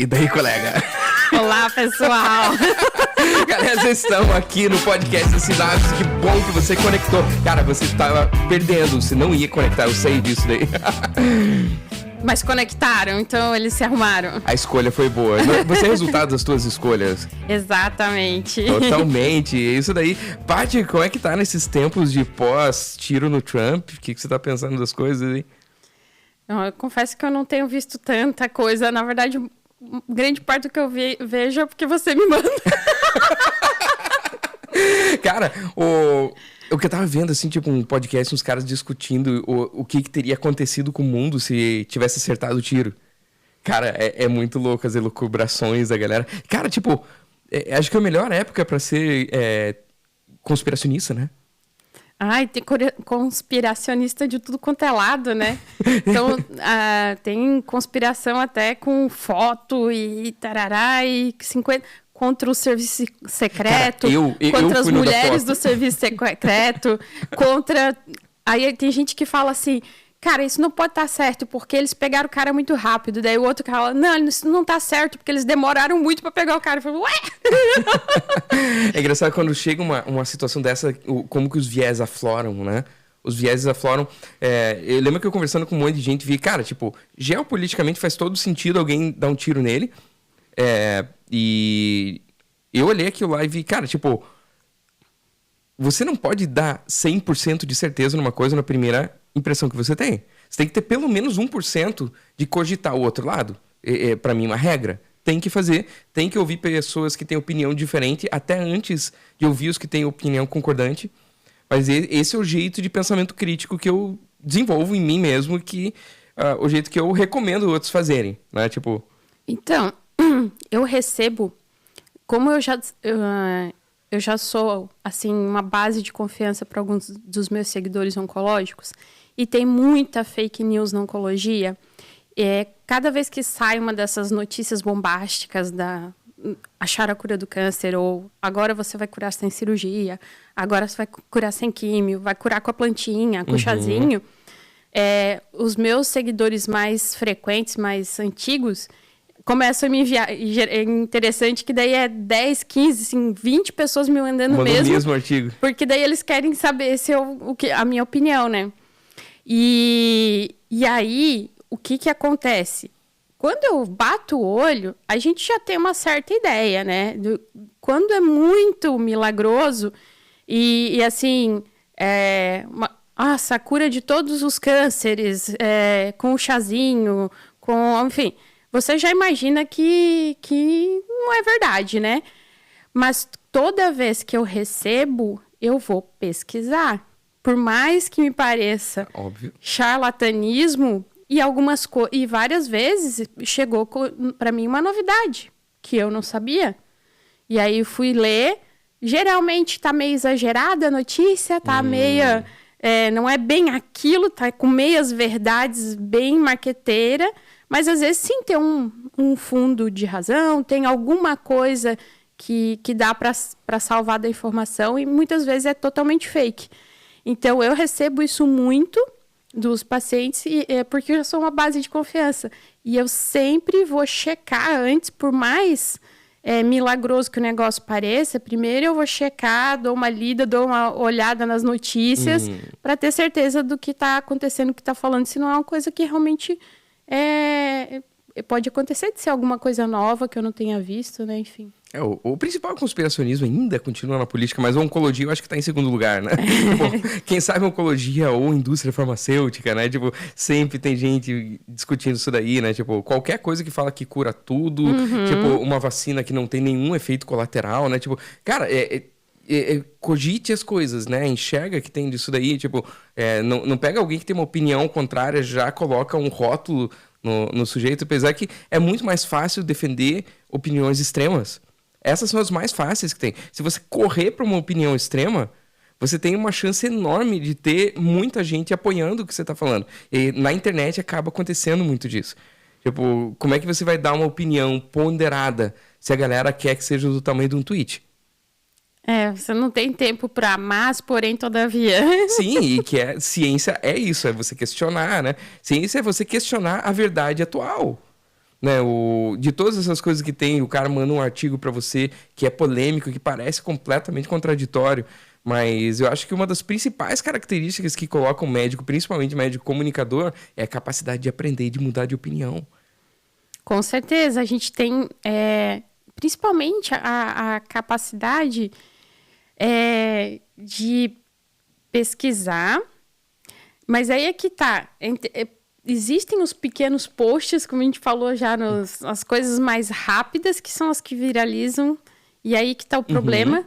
E daí, colega? Olá, pessoal! Galera, vocês estão aqui no podcast do Sinapse. Que bom que você conectou. Cara, você estava perdendo, você não ia conectar, eu sei disso daí. Mas conectaram, então eles se arrumaram. A escolha foi boa. Você é resultado das tuas escolhas. Exatamente. Totalmente. Isso daí. Paty, como é que tá nesses tempos de pós-tiro no Trump? O que você tá pensando das coisas aí? Eu confesso que eu não tenho visto tanta coisa. Na verdade, grande parte do que eu vejo é porque você me manda. Cara, o que eu tava vendo, assim, tipo, um podcast, uns caras discutindo o que teria acontecido com o mundo se tivesse acertado o tiro. Cara, é muito louco as elucubrações da galera. Cara, tipo, acho que é a melhor época pra ser conspiracionista, né? Ai, tem conspiracionista de tudo quanto é lado, né? Então, tem conspiração até com foto e tarará e 50... contra o serviço secreto, cara, contra as mulheres do serviço secreto, contra... Aí tem gente que fala assim, cara, isso não pode estar certo, porque eles pegaram o cara muito rápido. Daí o outro fala, não, isso não tá certo, porque eles demoraram muito pra pegar o cara. Eu falo, ué? É engraçado quando chega uma situação dessa, como que os viés afloram, né? Os vieses afloram. Eu lembro que eu conversando com um monte de gente, vi, cara, tipo, geopoliticamente faz todo sentido alguém dar um tiro nele. E eu olhei aquilo lá e vi, cara, tipo, você não pode dar 100% de certeza numa coisa na primeira impressão que você tem. Você tem que ter pelo menos 1% de cogitar o outro lado. Pra mim, uma regra. Tem que fazer, tem que ouvir pessoas que têm opinião diferente, até antes de ouvir os que têm opinião concordante. Mas esse é o jeito de pensamento crítico que eu desenvolvo em mim mesmo, o jeito que eu recomendo outros fazerem, né? Tipo... Então, eu recebo, como eu já sou, assim, uma base de confiança para alguns dos meus seguidores oncológicos, e tem muita fake news na oncologia, cada vez que sai uma dessas notícias bombásticas achar a cura do câncer, ou agora você vai curar sem cirurgia, agora você vai curar sem químio, vai curar com a plantinha, com o chazinho, os meus seguidores mais frequentes, mais antigos, começam a me enviar. É interessante que daí 10, 15, assim, 20 pessoas me mandando o mesmo artigo. Porque daí eles querem saber a minha opinião, né? E aí, o que acontece? Quando eu bato o olho, a gente já tem uma certa ideia, né? Quando é muito milagroso e assim, a cura de todos os cânceres, com o chazinho, enfim... Você já imagina que não é verdade, né? Mas toda vez que eu recebo, eu vou pesquisar. Por mais que me pareça óbvio charlatanismo, e várias vezes chegou para mim uma novidade que eu não sabia. E aí eu fui ler. Geralmente tá meio exagerada a notícia, tá meia... não é bem aquilo, tá com meias verdades, bem marqueteira. Mas, às vezes, sim, tem um fundo de razão, tem alguma coisa que dá para salvar da informação e, muitas vezes, é totalmente fake. Então, eu recebo isso muito dos pacientes porque eu sou uma base de confiança. E eu sempre vou checar antes, por mais milagroso que o negócio pareça, primeiro eu vou checar, dou uma lida, dou uma olhada nas notícias para ter certeza do que está acontecendo, do que está falando, se não é uma coisa que realmente... pode acontecer de ser alguma coisa nova que eu não tenha visto, né? Enfim. O principal conspiracionismo ainda continua na política, mas a oncologia eu acho que tá em segundo lugar, né? Tipo, quem sabe oncologia ou indústria farmacêutica, né? Tipo, sempre tem gente discutindo isso daí, né? Tipo, qualquer coisa que fala que cura tudo, tipo, uma vacina que não tem nenhum efeito colateral, né? Tipo, cara, cogite as coisas, né? Enxerga que tem disso daí, tipo, não pega alguém que tem uma opinião contrária, já coloca um rótulo no sujeito, apesar que é muito mais fácil defender opiniões extremas. Essas são as mais fáceis que tem. Se você correr para uma opinião extrema, você tem uma chance enorme de ter muita gente apoiando o que você está falando. E na internet acaba acontecendo muito disso. Tipo, como é que você vai dar uma opinião ponderada se a galera quer que seja do tamanho de um tweet? Você não tem tempo para mas, porém, todavia. Sim, e que ciência é isso, é você questionar, né? Ciência é você questionar a verdade atual. né? De todas essas coisas que tem, o cara manda um artigo para você que é polêmico, que parece completamente contraditório. Mas eu acho que uma das principais características que coloca o médico, principalmente o médico comunicador, é a capacidade de aprender e de mudar de opinião. Com certeza, a gente tem principalmente a capacidade de pesquisar, mas aí é que tá. Existem os pequenos posts, como a gente falou já, as coisas mais rápidas, que são as que viralizam, e aí que tá o problema.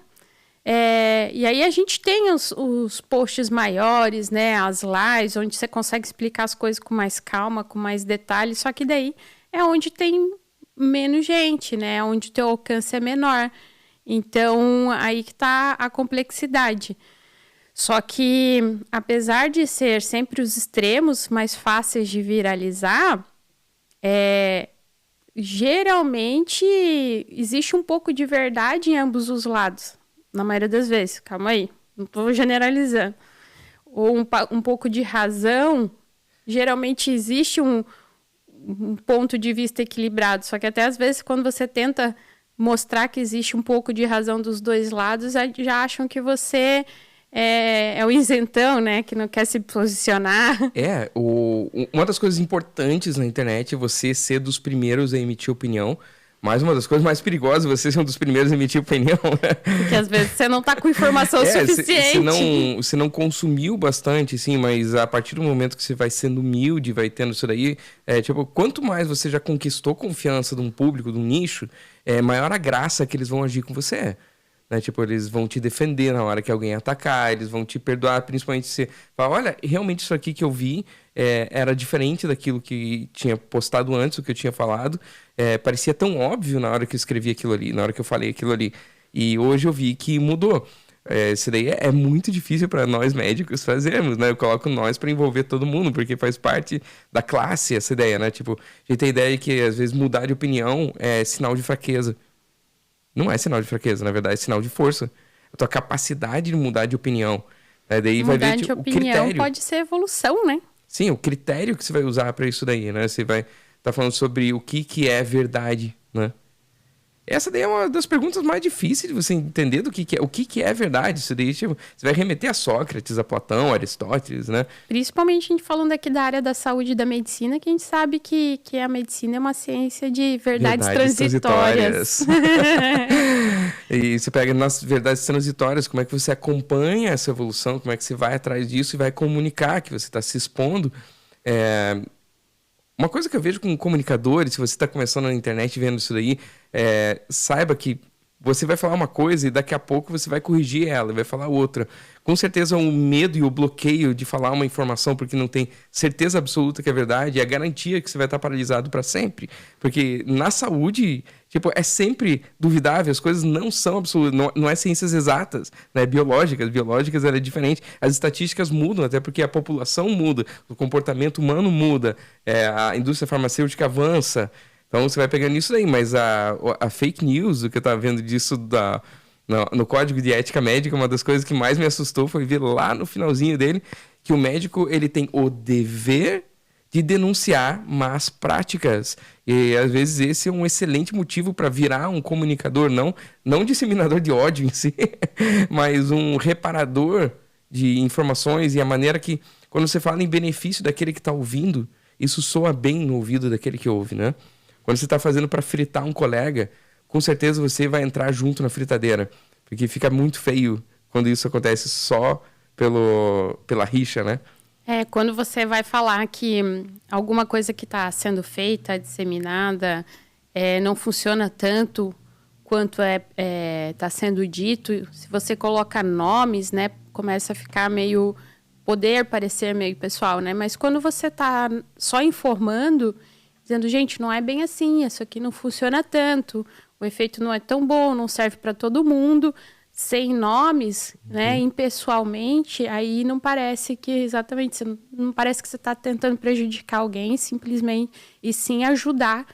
E aí a gente tem os posts maiores, né, as lives, onde você consegue explicar as coisas com mais calma, com mais detalhes, só que daí é onde tem menos gente, né, onde o teu alcance é menor. Então, aí que tá a complexidade. Só que, apesar de ser sempre os extremos mais fáceis de viralizar, geralmente existe um pouco de verdade em ambos os lados. Na maioria das vezes, calma aí, não estou generalizando. Ou um pouco de razão, geralmente existe um ponto de vista equilibrado. Só que até às vezes, quando você tenta mostrar que existe um pouco de razão dos dois lados, já acham que você é o isentão, né? Que não quer se posicionar. Uma das coisas importantes na internet é você ser dos primeiros a emitir opinião. Mas uma das coisas mais perigosas é você ser um dos primeiros a emitir opinião, né? Porque às vezes você não tá com informação suficiente. Você não consumiu bastante, sim, mas a partir do momento que você vai sendo humilde, vai tendo isso daí, quanto mais você já conquistou confiança de um público, de um nicho, maior a graça que eles vão agir com você. Né? Tipo, eles vão te defender na hora que alguém atacar, eles vão te perdoar, principalmente se você fala, olha, realmente isso aqui que eu vi era diferente daquilo que tinha postado antes, o que eu tinha falado, parecia tão óbvio na hora que eu escrevi aquilo ali, na hora que eu falei aquilo ali, e hoje eu vi que mudou. Isso daí é muito difícil para nós médicos fazermos, né? Eu coloco nós para envolver todo mundo, porque faz parte da classe essa ideia, né? Tipo, a gente tem a ideia que às vezes mudar de opinião é sinal de fraqueza. Não é sinal de fraqueza, na verdade, é sinal de força. A tua capacidade de mudar de opinião. Daí mudar vai ver de o opinião critério. pode ser evolução, né? Sim, o critério que você vai usar para isso daí, né? Você vai estar falando sobre o que é verdade, né? Essa daí é uma das perguntas mais difíceis de você entender do que é. O que é verdade? Isso daí, tipo, você vai remeter a Sócrates, a Platão, a Aristóteles, né? Principalmente a gente falando aqui da área da saúde e da medicina, que a gente sabe que a medicina é uma ciência de verdades transitórias. E você pega nas verdades transitórias, como é que você acompanha essa evolução, como é que você vai atrás disso e vai comunicar que você está se expondo. Uma coisa que eu vejo com comunicadores, se você está começando na internet vendo isso daí, saiba que você vai falar uma coisa e daqui a pouco você vai corrigir ela, vai falar outra. Com certeza o medo e o bloqueio de falar uma informação porque não tem certeza absoluta que é verdade é a garantia que você vai estar paralisado para sempre. Porque na saúde, tipo, é sempre duvidável, as coisas não são absolutas, não é ciências exatas, né? Biológicas ela é diferente. As estatísticas mudam, até porque a população muda, o comportamento humano muda, a indústria farmacêutica avança. Então você vai pegando isso daí, mas a fake news, o que eu estava vendo disso no Código de Ética Médica, uma das coisas que mais me assustou foi ver lá no finalzinho dele que o médico ele tem o dever de denunciar más práticas. E às vezes esse é um excelente motivo para virar um comunicador, não disseminador de ódio em si, mas um reparador de informações e a maneira que, quando você fala em benefício daquele que está ouvindo, isso soa bem no ouvido daquele que ouve, né? Quando você está fazendo para fritar um colega, com certeza você vai entrar junto na fritadeira. Porque fica muito feio quando isso acontece só pela rixa, né? Quando você vai falar que alguma coisa que está sendo feita, disseminada, não funciona tanto quanto está sendo dito, se você coloca nomes, né, começa a ficar poder parecer meio pessoal, né? Mas quando você está só informando, dizendo, gente, não é bem assim, isso aqui não funciona tanto, o efeito não é tão bom, não serve para todo mundo, sem nomes, né, impessoalmente, aí não parece que exatamente, não parece que você está tentando prejudicar alguém, simplesmente, e sim ajudar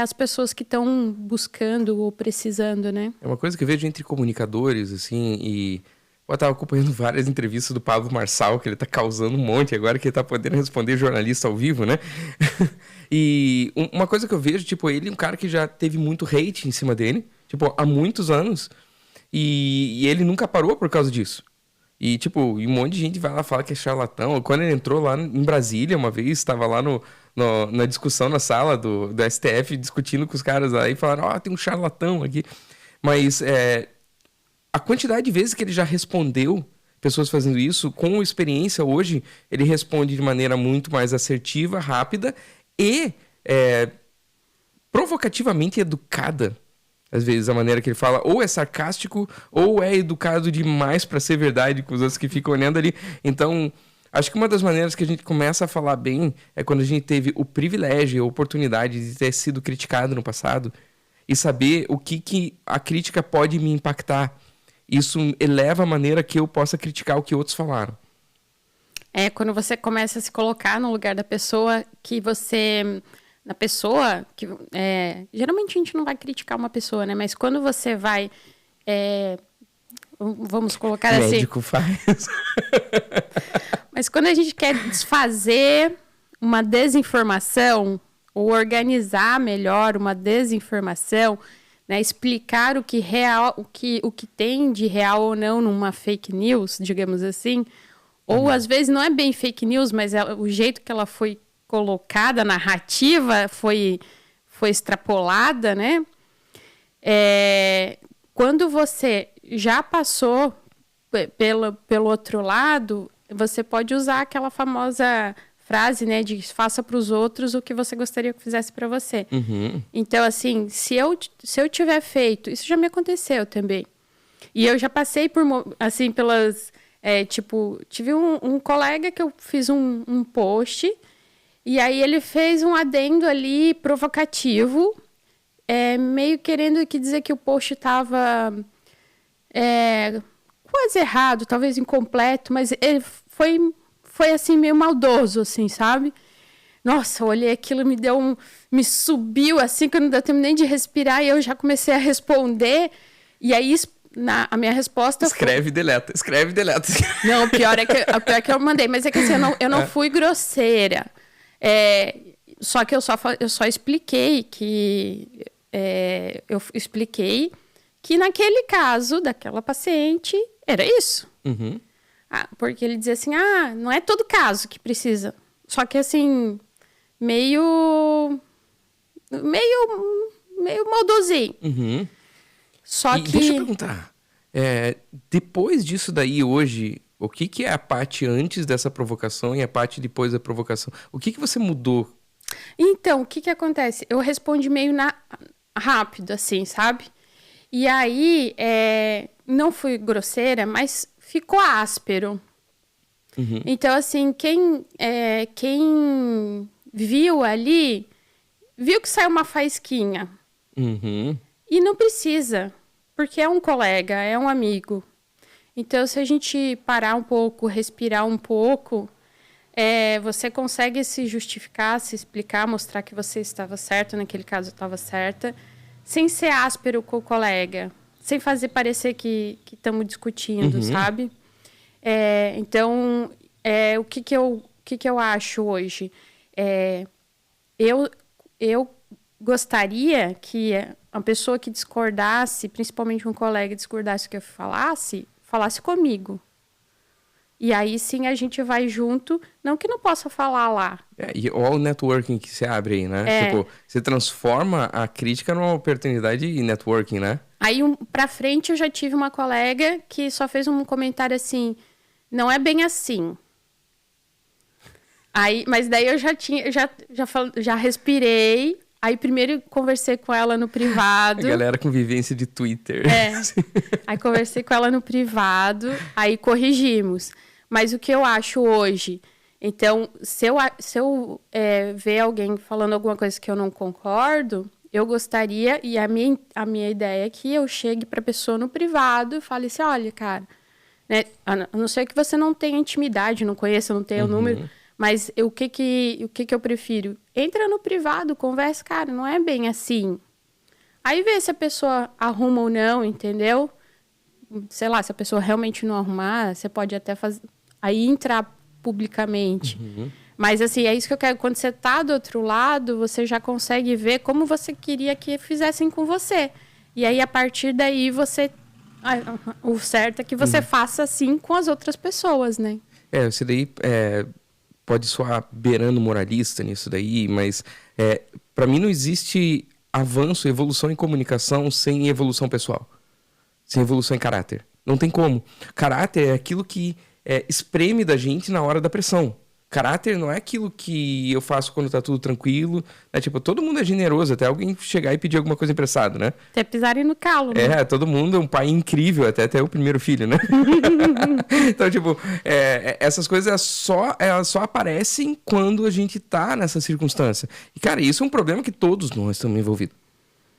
as pessoas que estão buscando ou precisando, né? É uma coisa que eu vejo entre comunicadores, assim, e Eu tava acompanhando várias entrevistas do Pablo Marçal, que ele tá causando um monte agora, que ele tá podendo responder jornalista ao vivo, né? E uma coisa que eu vejo, tipo, ele é um cara que já teve muito hate em cima dele, tipo, há muitos anos, e ele nunca parou por causa disso. E, tipo, um monte de gente vai lá falar que é charlatão. Quando ele entrou lá em Brasília uma vez, estava lá na discussão na sala do STF, discutindo com os caras lá, e falaram, tem um charlatão aqui. Mas a quantidade de vezes que ele já respondeu pessoas fazendo isso, com experiência hoje, ele responde de maneira muito mais assertiva, rápida e provocativamente educada. Às vezes a maneira que ele fala ou é sarcástico ou é educado demais para ser verdade com os outros que ficam olhando ali. Então, acho que uma das maneiras que a gente começa a falar bem é quando a gente teve o privilégio e a oportunidade de ter sido criticado no passado e saber o que a crítica pode me impactar. Isso eleva a maneira que eu possa criticar o que outros falaram. Quando você começa a se colocar no lugar da pessoa que você... Na pessoa, geralmente a gente não vai criticar uma pessoa, né? Mas quando você vai, vamos colocar assim... Médico faz. Mas quando a gente quer desfazer uma desinformação, ou organizar melhor uma desinformação, né? Explicar o que tem de real ou não numa fake news, digamos assim, ou às vezes não é bem fake news, mas o jeito que ela foi colocada, a narrativa foi extrapolada, né? Quando você já passou pelo outro lado, você pode usar aquela famosa frase, né, de faça para os outros o que você gostaria que fizesse para você. Uhum. Então, assim, se eu tiver feito, isso já me aconteceu também. E eu já passei por, assim, pelas, tive um colega que eu fiz um post. E aí ele fez um adendo ali provocativo, meio querendo dizer que o post estava quase errado, talvez incompleto, mas ele foi assim meio maldoso, assim, sabe? Nossa, eu olhei aquilo, me subiu assim, que eu não deu tempo nem de respirar, e eu já comecei a responder, e aí a minha resposta escreve e deleta. Não, o pior é que eu mandei, mas é que assim, eu não fui grosseira. Só que eu só expliquei que eu expliquei que naquele caso daquela paciente era isso. Uhum. Porque ele dizia assim, não é todo caso que precisa. Só que assim, meio maldosinho. Uhum. Só que... Deixa eu perguntar, depois disso daí hoje... O que é a parte antes dessa provocação e a parte depois da provocação? O que você mudou? Então, o que acontece? Eu respondi meio rápido, assim, sabe? E aí, não fui grosseira, mas ficou áspero. Uhum. Então, assim, quem viu ali, viu que saiu uma faísquinha. Uhum. E não precisa, porque é um colega, é um amigo. Então, se a gente parar um pouco, respirar um pouco, você consegue se justificar, se explicar, mostrar que você estava certo, naquele caso eu estava certa, sem ser áspero com o colega, sem fazer parecer que estamos discutindo, sabe? Então, o que eu acho hoje? Eu gostaria que a pessoa que discordasse, principalmente um colega discordasse do que eu falasse comigo. E aí sim a gente vai junto, não que não possa falar lá. E olha o networking que se abre aí, né? Tipo, você transforma a crítica numa oportunidade de networking, né? Aí pra frente eu já tive uma colega que só fez um comentário assim, não é bem assim. Aí, mas daí eu já respirei. Aí primeiro conversei com ela no privado. A galera com vivência de Twitter. Aí conversei com ela no privado, aí corrigimos. Mas o que eu acho hoje? Então, se eu ver alguém falando alguma coisa que eu não concordo, eu gostaria, e a minha ideia é que eu chegue para a pessoa no privado e fale assim, olha, cara, né, a não ser que você não tenha intimidade, não conheça, não tenha o número... Mas o que eu prefiro? Entra no privado, conversa, cara, não é bem assim. Aí vê se a pessoa arruma ou não, entendeu? sei lá, se a pessoa realmente não arrumar, você pode até fazer... Aí entrar publicamente. Mas, assim, é isso que eu quero. Quando você tá do outro lado, você já consegue ver como você queria que fizessem com você. E aí, a partir daí, você... O certo é que você faça assim com as outras pessoas, né? Isso daí pode soar beirando moralista nisso daí, mas para mim não existe avanço, evolução em comunicação sem evolução pessoal, sem evolução em caráter. Não tem como. Caráter é aquilo que espreme da gente na hora da pressão. Caráter não é aquilo que eu faço quando tá tudo tranquilo. Né? Tipo, todo mundo é generoso, até alguém chegar e pedir alguma coisa emprestada, né? Até pisarem no calo, né? Todo mundo é um pai incrível, até o primeiro filho, né? Então, tipo, essas coisas elas só aparecem quando a gente tá nessa circunstância. E, cara, isso é um problema que todos nós estamos envolvidos.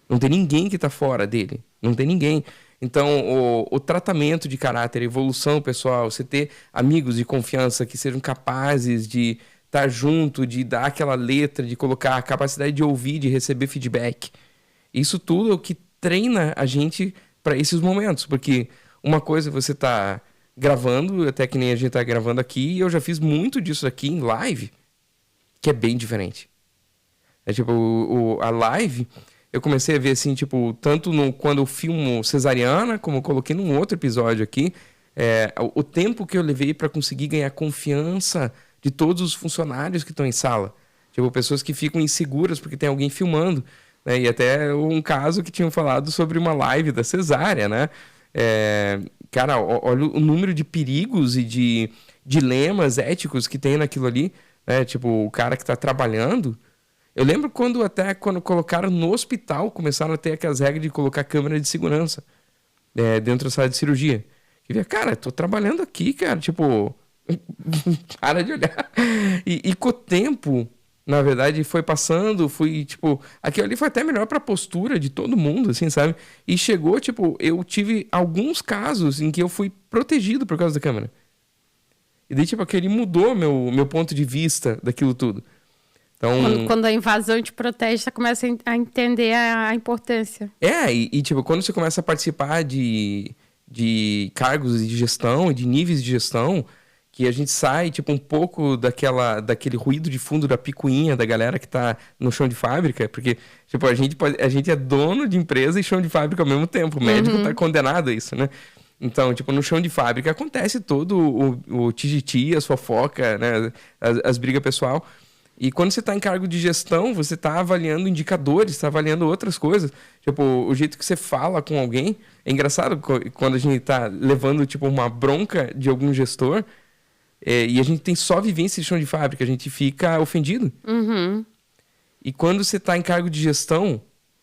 Não tem ninguém que tá fora dele. Não tem ninguém. Então, o tratamento de caráter, a evolução pessoal, você ter amigos de confiança que sejam capazes de estar junto, de dar aquela letra, de colocar a capacidade de ouvir, de receber feedback. Isso tudo é o que treina a gente para esses momentos. Porque uma coisa é você tá gravando, até que nem a gente tá gravando aqui, e eu já fiz muito disso aqui em live, que é bem diferente. A live... Eu comecei a ver, assim, tipo, tanto quando eu filmo Cesariana, como eu coloquei num outro episódio aqui, o tempo que eu levei para conseguir ganhar confiança de todos os funcionários que estão em sala. Tipo, pessoas que ficam inseguras porque tem alguém filmando. Né? E até um caso que tinham falado sobre uma live da cesárea, né? Cara, olha o número de perigos e de dilemas éticos que tem naquilo ali. Né? Tipo, o cara que está trabalhando... Eu lembro quando colocaram no hospital, começaram a ter aquelas regras de colocar câmera de segurança dentro da sala de cirurgia. E cara, tô trabalhando aqui, cara, tipo, para de olhar. E com o tempo, na verdade, foi passando, tipo, aquilo ali foi até melhor pra postura de todo mundo, assim, sabe? E chegou, tipo, eu tive alguns casos em que eu fui protegido por causa da câmera. E daí, tipo, aquele mudou meu ponto de vista daquilo tudo. Então, quando a invasão te protege, você começa a entender a importância. Tipo, quando você começa a participar de cargos de gestão, de níveis de gestão, que a gente sai, tipo, um pouco daquele ruído de fundo da picuinha da galera que tá no chão de fábrica, porque, tipo, a gente é dono de empresa e chão de fábrica ao mesmo tempo. O médico tá condenado a isso, né? Então, tipo, no chão de fábrica acontece todo o tititi, as fofoca, né? As brigas pessoal. E quando você está em cargo de gestão, você está avaliando indicadores, está avaliando outras coisas. Tipo, o jeito que você fala com alguém. É engraçado quando a gente está levando, tipo, uma bronca de algum gestor e a gente tem só vivência de chão de fábrica, a gente fica ofendido. E quando você está em cargo de gestão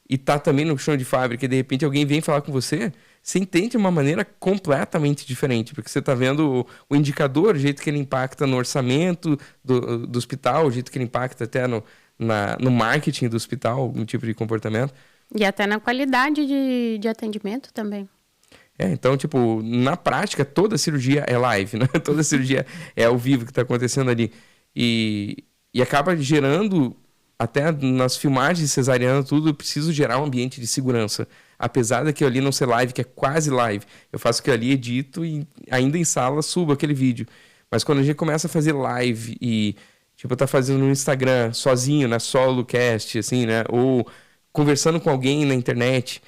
e está também no chão de fábrica e de repente alguém vem falar com você entende de uma maneira completamente diferente, porque você está vendo o indicador, o jeito que ele impacta no orçamento do hospital, o jeito que ele impacta até no marketing do hospital, algum tipo de comportamento. E até na qualidade de atendimento também. Então, tipo, na prática, toda cirurgia é live, né? Toda cirurgia é ao vivo que está acontecendo ali. E acaba gerando, até nas filmagens de cesariana, tudo, eu preciso gerar um ambiente de segurança. Apesar daquilo ali não ser live, que é quase live. Eu faço aquilo ali, edito e ainda em sala subo aquele vídeo. Mas quando a gente começa a fazer live e, tipo, tá fazendo no Instagram, sozinho, na solo cast, assim, né? Ou conversando com alguém na internet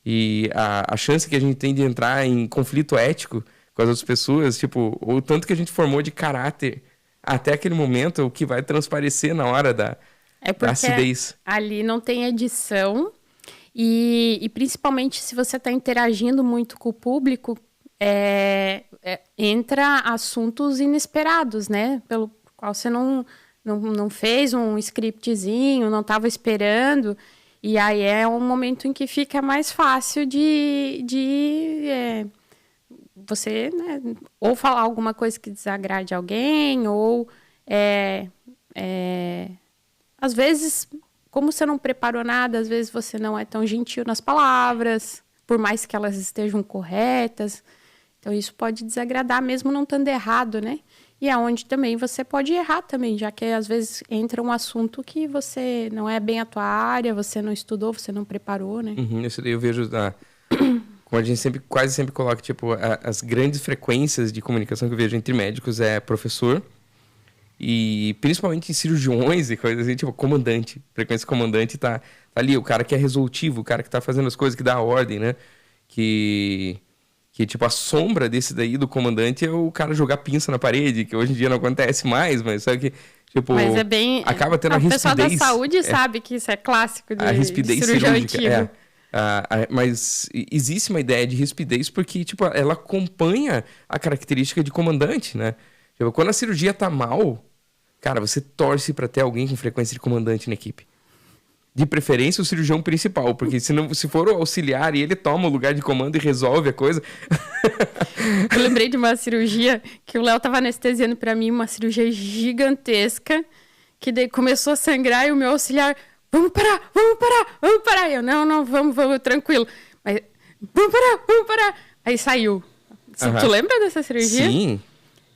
e a chance que a gente tem de entrar em conflito ético com as outras pessoas, tipo, o tanto que a gente formou de caráter até aquele momento, o que vai transparecer na hora da acidez. Ali não tem edição. E principalmente se você está interagindo muito com o público, entra assuntos inesperados, né? Pelo qual você não fez um scriptzinho, não estava esperando. E aí é um momento em que fica mais fácil de você, né, ou falar alguma coisa que desagrade alguém, ou às vezes... Como você não preparou nada, às vezes você não é tão gentil nas palavras, por mais que elas estejam corretas. Então, isso pode desagradar, mesmo não estando errado, né? E é onde também você pode errar também, já que às vezes entra um assunto que você não é bem a tua área, você não estudou, você não preparou, né? Isso daí eu vejo Como a gente quase sempre coloca, tipo, as grandes frequências de comunicação que eu vejo entre médicos é professor e principalmente em cirurgiões e coisas assim, tipo, comandante. Frequência comandante tá ali, o cara que é resolutivo, o cara que tá fazendo as coisas, que dá a ordem, né? Que tipo, a sombra desse daí do comandante é o cara jogar pinça na parede, que hoje em dia não acontece mais, mas só que, tipo, Mas é bem... acaba tendo a rispidez. O pessoal da saúde sabe que isso é clássico de a rispidez cirurgião cirúrgica, antigo. mas existe uma ideia de rispidez porque, tipo, ela acompanha a característica de comandante, né? Tipo, quando a cirurgia tá mal, cara, você torce pra ter alguém com frequência de comandante na equipe. De preferência, o cirurgião principal, porque se for o auxiliar e ele toma o lugar de comando e resolve a coisa... Eu lembrei de uma cirurgia que o Léo tava anestesiando pra mim, uma cirurgia gigantesca, que daí começou a sangrar e o meu auxiliar, vamos parar. Eu, não, vamos, tranquilo. Mas, vamos parar. Aí saiu. Tu lembra dessa cirurgia? Sim.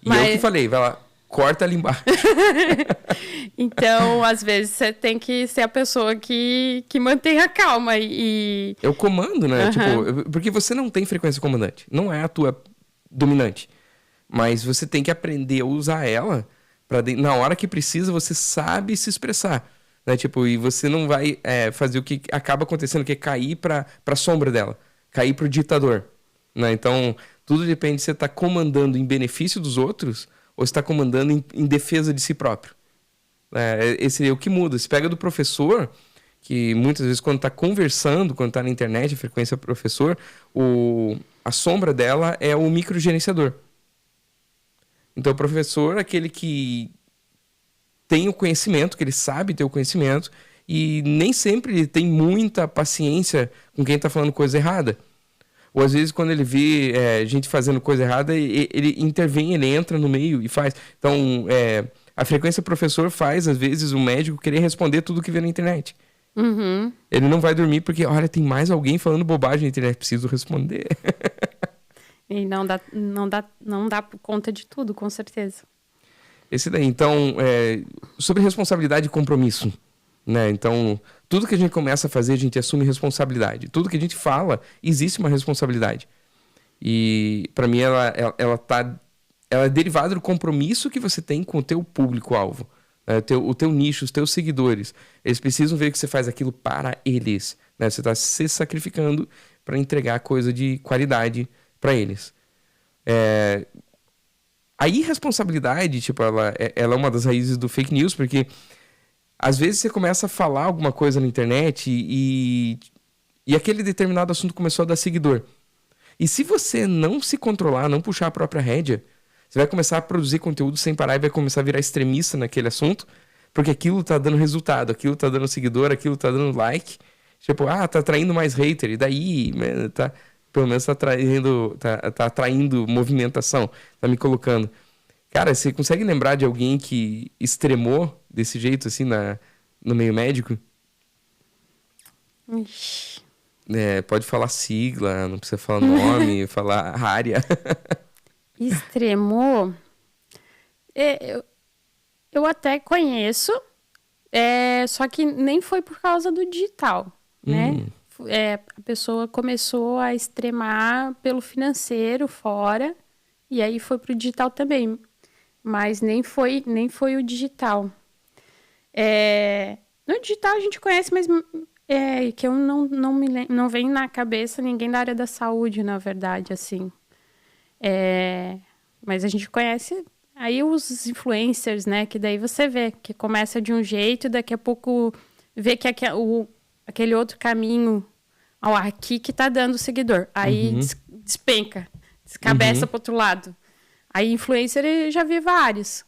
E eu que falei, vai lá, corta ali embaixo. Então, às vezes, você tem que ser a pessoa que mantenha a calma e... Eu comando, né? Tipo, porque você não tem frequência comandante. Não é a tua dominante. Mas você tem que aprender a usar ela na hora que precisa, você sabe se expressar. Né? Tipo, e você não vai fazer o que acaba acontecendo, que é cair pra sombra dela. Cair pro ditador. Né? Então, tudo depende se você tá comandando em benefício dos outros ou se tá comandando em defesa de si próprio. Esse é o que muda. Se pega do professor, que muitas vezes quando está conversando, quando está na internet, a frequência professor, a sombra dela é o microgerenciador. Então o professor é aquele que tem o conhecimento, que ele sabe ter o conhecimento, e nem sempre ele tem muita paciência com quem está falando coisa errada. Ou às vezes quando ele vê gente fazendo coisa errada, ele intervém, ele entra no meio e faz. Então... a frequência professor faz, às vezes, o médico querer responder tudo que vê na internet. Uhum. Ele não vai dormir porque, olha, tem mais alguém falando bobagem na internet, preciso responder. E não dá conta de tudo, com certeza. Esse daí, então, sobre responsabilidade e compromisso. Né? Então, tudo que a gente começa a fazer, a gente assume responsabilidade. Tudo que a gente fala, existe uma responsabilidade. E, para mim, ela é derivada do compromisso que você tem com o teu público-alvo, né? O teu nicho, os teus seguidores. Eles precisam ver que você faz aquilo para eles. Né? Você está se sacrificando para entregar coisa de qualidade para eles. A irresponsabilidade, tipo, ela é uma das raízes do fake news, porque às vezes você começa a falar alguma coisa na internet e aquele determinado assunto começou a dar seguidor. E se você não se controlar, não puxar a própria rédea, você vai começar a produzir conteúdo sem parar e vai começar a virar extremista naquele assunto, porque aquilo tá dando resultado, aquilo tá dando seguidor, aquilo tá dando like. Tipo, tá atraindo mais hater, e daí, pelo menos tá atraindo movimentação, tá me colocando. Cara, você consegue lembrar de alguém que extremou desse jeito, assim, no meio médico? Ixi. Pode falar sigla, não precisa falar nome, falar área. Extremou? Eu até conheço, só que nem foi por causa do digital, né? A pessoa começou a extremar pelo financeiro fora, e aí foi pro digital também. Mas nem foi o digital. No digital a gente conhece, mas que eu não vem na cabeça ninguém da área da saúde, na verdade, assim. Mas a gente conhece aí os influencers, né? Que daí você vê que começa de um jeito e daqui a pouco vê que aquele outro caminho aqui que tá dando seguidor. Aí despenca, descabeça pro outro lado. Aí influencer eu já vi vários.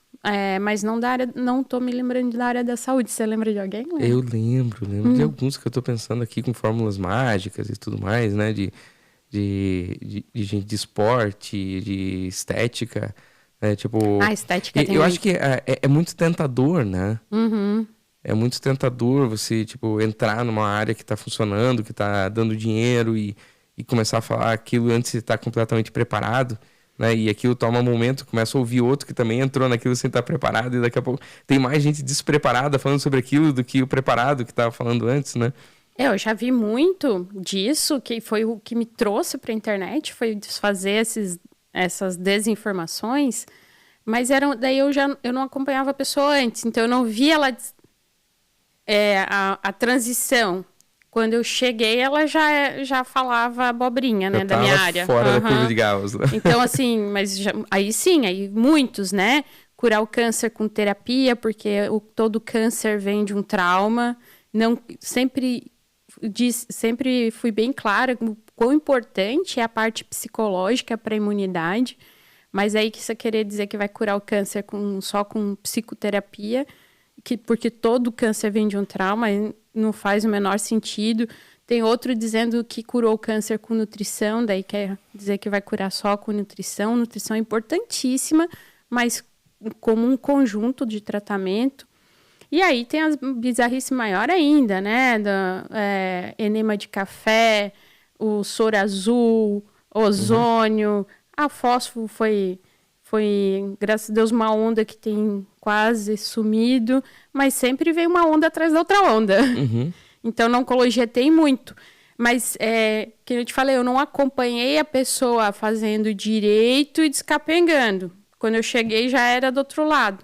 Mas não tô me lembrando da área da saúde. Você lembra de alguém? Né? Eu lembro de alguns que eu tô pensando aqui com fórmulas mágicas e tudo mais, né? De gente de esporte, de estética, né? Tipo... estética tem eu acho que é muito tentador, né? É muito tentador você, tipo, entrar numa área que tá funcionando, que tá dando dinheiro e começar a falar aquilo antes de estar completamente preparado, né? E aquilo toma um momento, começa a ouvir outro que também entrou naquilo sem estar preparado e daqui a pouco tem mais gente despreparada falando sobre aquilo do que o preparado que estava falando antes, né? Eu já vi muito disso, que foi o que me trouxe para a internet, foi desfazer essas desinformações, mas daí eu não acompanhava a pessoa antes, então eu não via a transição. Quando eu cheguei, ela já falava abobrinha, né, da minha área. Fora da curva de Gauss. Então, assim, mas aí muitos, né? Curar o câncer com terapia, porque todo câncer vem de um trauma. Não, sempre fui bem clara o quão importante é a parte psicológica para a imunidade. Mas aí que você querer dizer que vai curar o câncer só com psicoterapia, porque todo câncer vem de um trauma, não faz o menor sentido. Tem outro dizendo que curou o câncer com nutrição, daí quer dizer que vai curar só com nutrição. Nutrição é importantíssima, mas como um conjunto de tratamento. E aí tem as bizarrices maior ainda, né? Enema de café, o soro azul, ozônio. A fósforo foi, graças a Deus, uma onda que tem quase sumido, mas sempre vem uma onda atrás da outra onda. Então, na oncologia tem muito. Mas, que eu te falei, eu não acompanhei a pessoa fazendo direito e descapengando. Quando eu cheguei, já era do outro lado.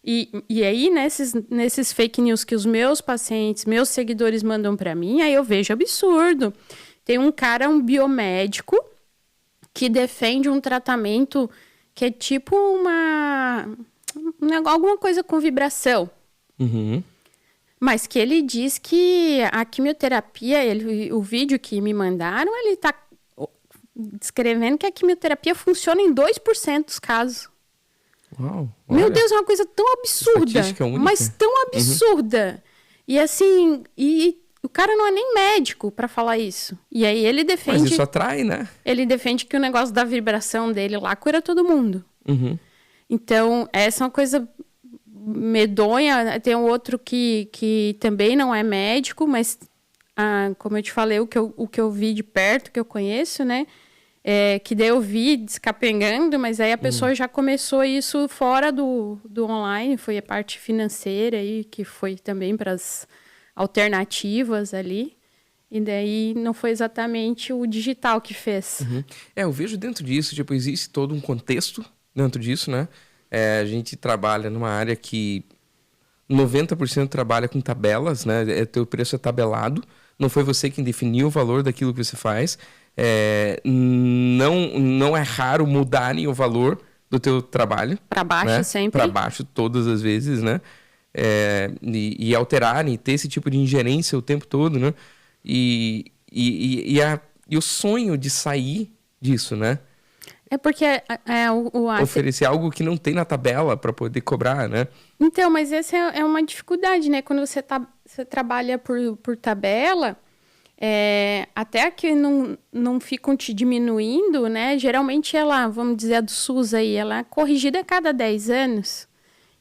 E aí, nesses fake news que os meus pacientes, meus seguidores mandam para mim, aí eu vejo absurdo. Tem um cara, um biomédico, que defende um tratamento que é tipo alguma coisa com vibração. Mas que ele diz que a quimioterapia, o vídeo que me mandaram, ele está descrevendo que a quimioterapia funciona em 2% dos casos. Uau, meu Deus, é uma coisa tão absurda, mas tão absurda. E assim, o cara não é nem médico para falar isso. E aí ele defende... Mas isso atrai, né? Ele defende que o negócio da vibração dele lá cura todo mundo. Então, essa é uma coisa medonha. Tem um outro que também não é médico, mas, como eu te falei, o que eu vi de perto, que eu conheço, né? Que daí eu vi descapengando, mas aí a pessoa já começou isso fora do online. Foi a parte financeira aí, que foi também para as alternativas ali. E daí não foi exatamente o digital que fez. Eu vejo dentro disso, tipo, existe todo um contexto dentro disso, né? A gente trabalha numa área que 90% trabalha com tabelas, né? Teu preço é tabelado. Não foi você quem definiu o valor daquilo que você faz. Não é raro mudarem o valor do teu trabalho. Para baixo, né? sempre. Para baixo todas as vezes, né? E alterarem, ter esse tipo de ingerência o tempo todo, né? E o sonho de sair disso, né? É porque oferecer algo que não tem na tabela para poder cobrar, né? Então, mas essa é uma dificuldade, né? Quando você trabalha por tabela, até que não ficam te diminuindo, né? Geralmente ela, vamos dizer, a do SUS aí, ela é corrigida a cada 10 anos.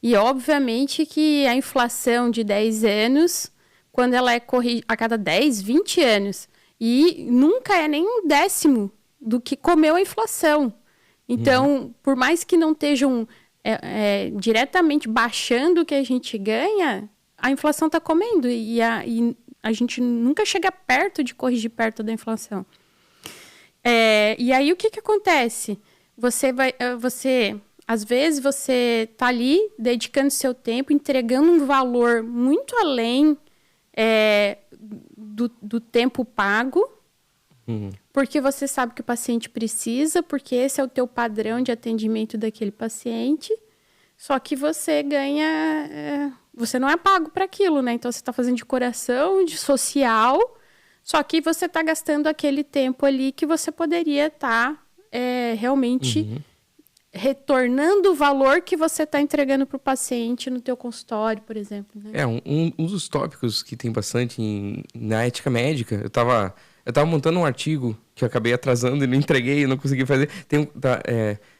E, obviamente, que a inflação de 10 anos, quando ela é corrigida a cada 10, 20 anos, e nunca é nem 1/10 do que comeu a inflação. Então, por mais que não estejam diretamente baixando o que a gente ganha, a inflação está comendo e a gente nunca chega perto de corrigir perto da inflação. E aí, o que acontece? Às vezes, você está ali dedicando seu tempo, entregando um valor muito além do tempo pago, porque você sabe que o paciente precisa, porque esse é o teu padrão de atendimento daquele paciente, só que você ganha... você não é pago para aquilo, né? Então, você está fazendo de coração, de social, só que você está gastando aquele tempo ali que você poderia estar realmente retornando o valor que você está entregando para o paciente no teu consultório, por exemplo. Né? Um dos tópicos que tem bastante na ética médica, eu tava montando um artigo que eu acabei atrasando e não entreguei, não consegui fazer.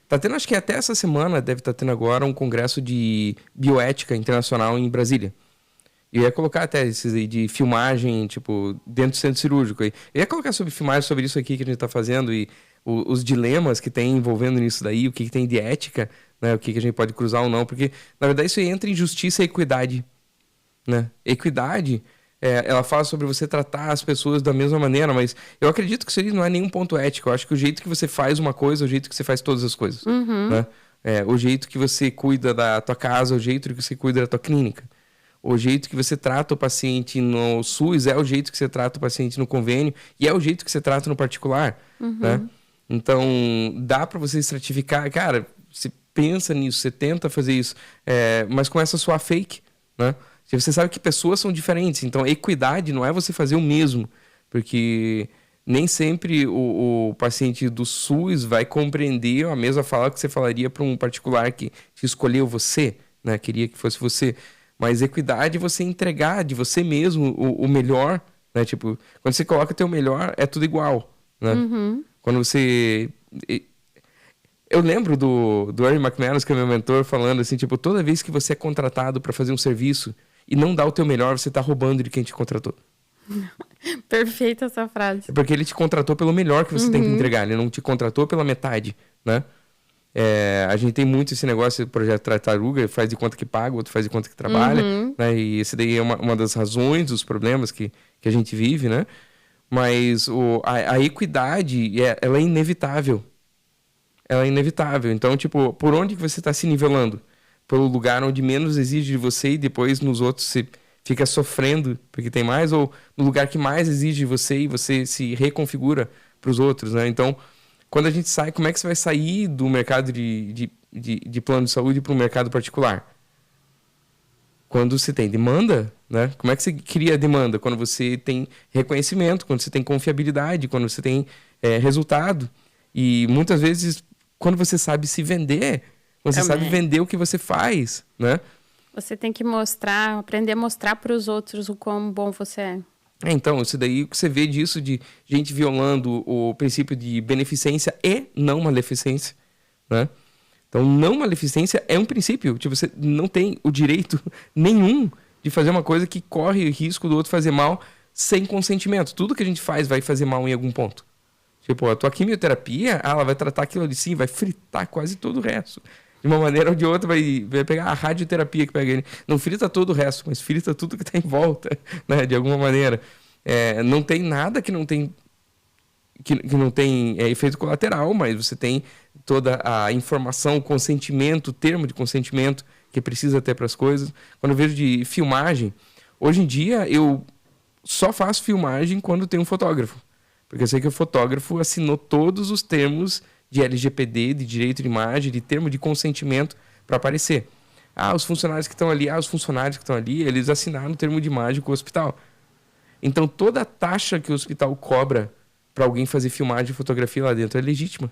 Tá tendo, acho que até essa semana, deve estar tendo agora um congresso de bioética internacional em Brasília. Eu ia colocar até esses aí de filmagem, tipo, dentro do centro cirúrgico. Eu ia colocar sobre filmagem, sobre isso aqui que a gente tá fazendo e os dilemas que tem envolvendo nisso daí, o que tem de ética, né? O que a gente pode cruzar ou não. Porque, na verdade, isso entra em justiça e equidade, né? Equidade ela fala sobre você tratar as pessoas da mesma maneira, mas eu acredito que isso aí não é nenhum ponto ético. Eu acho que o jeito que você faz uma coisa é o jeito que você faz todas as coisas, né? O jeito que você cuida da tua casa, o jeito que você cuida da tua clínica. O jeito que você trata o paciente no SUS é o jeito que você trata o paciente no convênio e é o jeito que você trata no particular, né? Então, dá para você estratificar. Cara, você pensa nisso, você tenta fazer isso, mas começa a soar fake, né? Você sabe que pessoas são diferentes, então equidade não é você fazer o mesmo, porque nem sempre o paciente do SUS vai compreender a mesma fala que você falaria para um particular que escolheu você, né? Queria que fosse você. Mas equidade é você entregar de você mesmo o melhor, né? Tipo, quando você coloca o teu melhor, é tudo igual, né? Quando você... Eu lembro do Eric McManus, que é meu mentor, falando assim, tipo, toda vez que você é contratado para fazer um serviço e não dá o teu melhor, você tá roubando de quem te contratou. Perfeita essa frase. É porque ele te contratou pelo melhor que você tem que entregar, ele não te contratou pela metade, né? A gente tem muito esse negócio do projeto Tartaruga, faz de conta que paga, outro faz de conta que trabalha, né? E esse daí é uma das razões, dos problemas que a gente vive, né? Mas a equidade, ela é inevitável. Ela é inevitável. Então, tipo, por onde que você está se nivelando? Pelo lugar onde menos exige de você e depois nos outros você fica sofrendo porque tem mais? Ou no lugar que mais exige de você e você se reconfigura para os outros, né? Então, quando a gente sai, como é que você vai sair do mercado de plano de saúde para o mercado particular? Quando você tem demanda, né? Como é que você cria demanda? Quando você tem reconhecimento, quando você tem confiabilidade, quando você tem resultado. E muitas vezes, quando você sabe se vender, quando você sabe vender o que você faz, né? Você tem que aprender a mostrar para os outros o quão bom você é. Então, isso daí, o que você vê disso de gente violando o princípio de beneficência e não maleficência, né? Então, não maleficência é um princípio. Tipo, você não tem o direito nenhum de fazer uma coisa que corre o risco do outro fazer mal sem consentimento. Tudo que a gente faz vai fazer mal em algum ponto. Tipo, a tua quimioterapia, ela vai tratar aquilo ali sim, vai fritar quase todo o resto. De uma maneira ou de outra, vai pegar a radioterapia que pega ele. Não frita todo o resto, mas frita tudo que está em volta, né? De alguma maneira. Não tem nada que não tem efeito colateral, mas você tem toda a informação, o consentimento, o termo de consentimento que precisa ter para as coisas. Quando eu vejo de filmagem, hoje em dia eu só faço filmagem quando tem um fotógrafo. Porque eu sei que o fotógrafo assinou todos os termos de LGPD, de direito de imagem, de termo de consentimento para aparecer. Os funcionários que estão ali, eles assinaram o termo de imagem com o hospital. Então, toda a taxa que o hospital cobra para alguém fazer filmagem de fotografia lá dentro é legítima.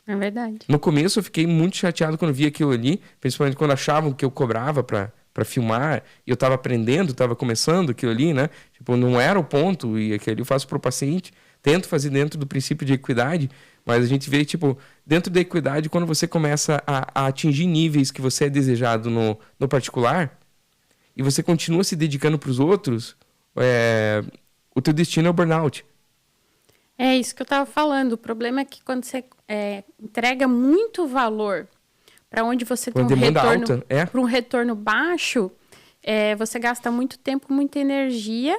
É verdade. No começo, eu fiquei muito chateado quando vi aquilo ali, principalmente quando achavam que eu cobrava para filmar, e eu estava aprendendo, estava começando aquilo ali, né? Tipo, não era o ponto, e aquilo eu faço para o paciente, tento fazer dentro do princípio de equidade, mas a gente vê, tipo, dentro da equidade, quando você começa a atingir níveis que você é desejado no particular, e você continua se dedicando para os outros, o teu destino é o burnout. É isso que eu estava falando. O problema é que quando você entrega muito valor para onde você tem um retorno, para um retorno baixo, você gasta muito tempo, muita energia,